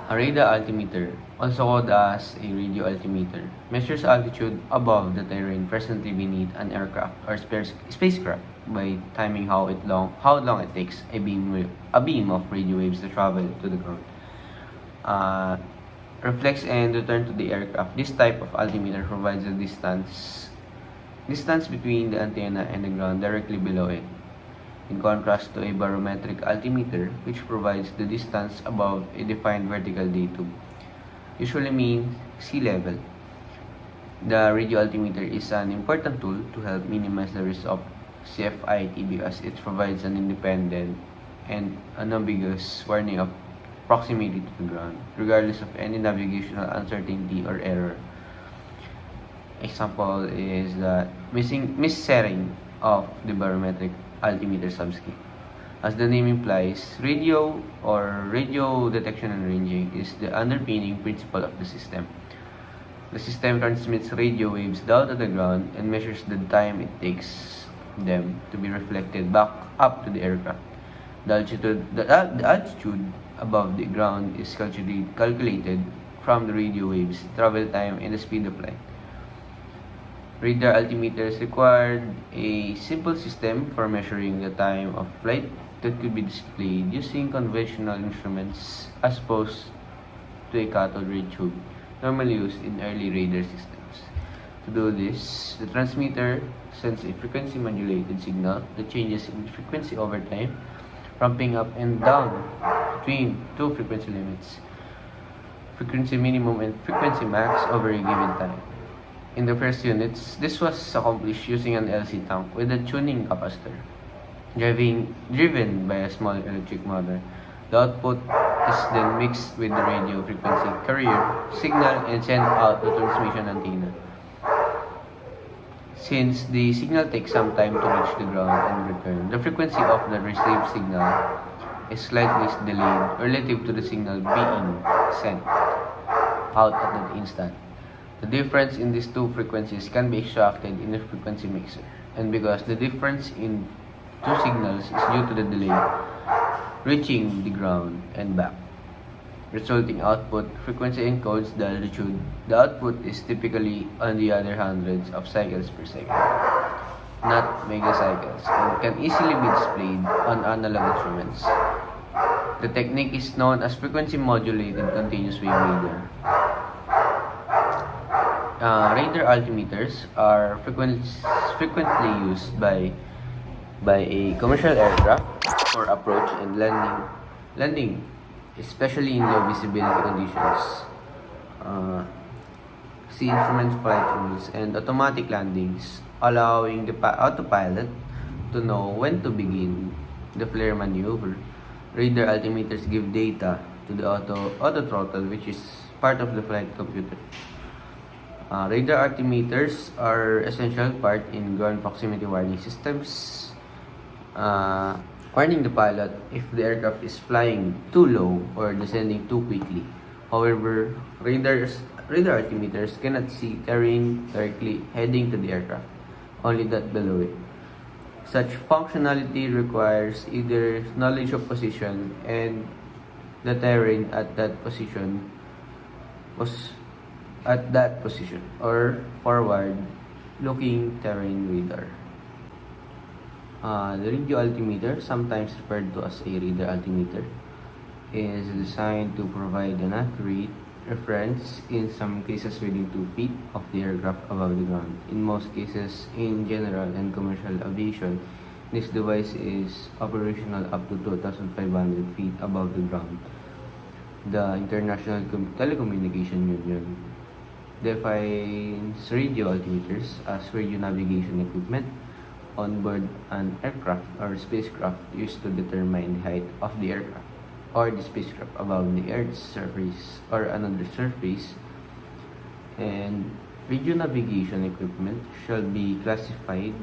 A radar altimeter, also called as a radio altimeter, measures altitude above the terrain presently beneath an aircraft or spacecraft by timing how long it takes a beam of radio waves to travel to the ground. Reflects and return to the aircraft. This type of altimeter provides the distance between the antenna and the ground directly below it, in contrast to a barometric altimeter, which provides the distance above a defined vertical datum, usually mean sea level. The radio altimeter is an important tool to help minimize the risk of CFIT because it provides an independent and unambiguous warning of proximity to the ground, regardless of any navigational uncertainty or error. Example is the missetting of the barometric altimeter subscale. As the name implies, radio or radio detection and ranging is the underpinning principle of the system. The system transmits radio waves down to the ground and measures the time it takes them to be reflected back up to the aircraft. The altitude above the ground is calculated from the radio waves, travel time, and the speed of light. Radar altimeters required a simple system for measuring the time of flight that could be displayed using conventional instruments as opposed to a cathode ray tube normally used in early radar systems. To do this, the transmitter sends a frequency modulated signal that changes in frequency over time, ramping up and down between two frequency limits, frequency minimum and frequency max over a given time. In the first units, this was accomplished using an LC tank with a tuning capacitor, driven by a small electric motor. The output is then mixed with the radio frequency carrier signal and sent out the transmission antenna. Since the signal takes some time to reach the ground and return, the frequency of the received signal is slightly delayed relative to the signal being sent out at that instant. The difference in these two frequencies can be extracted in the frequency mixer, and because the difference in two signals is due to the delay reaching the ground and back, resulting output frequency encodes the altitude. The output is typically on the other hundreds of cycles per second, not megacycles, and can easily be displayed on analog instruments. The technique is known as frequency modulated continuous wave radar. Radar altimeters are frequently used by a commercial aircraft for approach and landing, especially in low visibility conditions. See instrument flight rules and automatic landings, allowing the autopilot to know when to begin the flare maneuver. Radar altimeters give data to the auto throttle, which is part of the flight computer. Radar altimeters are essential part in ground proximity warning systems, warning the pilot if the aircraft is flying too low or descending too quickly. However, radar altimeters cannot see terrain directly heading to the aircraft, only that below it. Such functionality requires either knowledge of position and the terrain at that position or forward-looking terrain radar. The radio altimeter, sometimes referred to as a radar altimeter, is designed to provide an accurate reference, in some cases within 2 feet of the aircraft above the ground. In most cases, in general and commercial aviation, this device is operational up to 2,500 feet above the ground. The International Telecommunication Union defines radio altimeters as radio navigation equipment on board an aircraft or spacecraft used to determine the height of the aircraft or the spacecraft above the Earth's surface or another surface, and radio navigation equipment shall be classified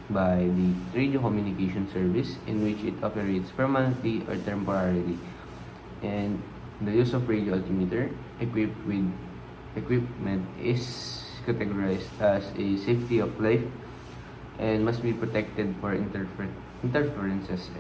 by the Radio Communication Service, in which it operates permanently or temporarily, and the use of radio altimeter equipped with equipment is categorized as a safety of life and must be protected for interferences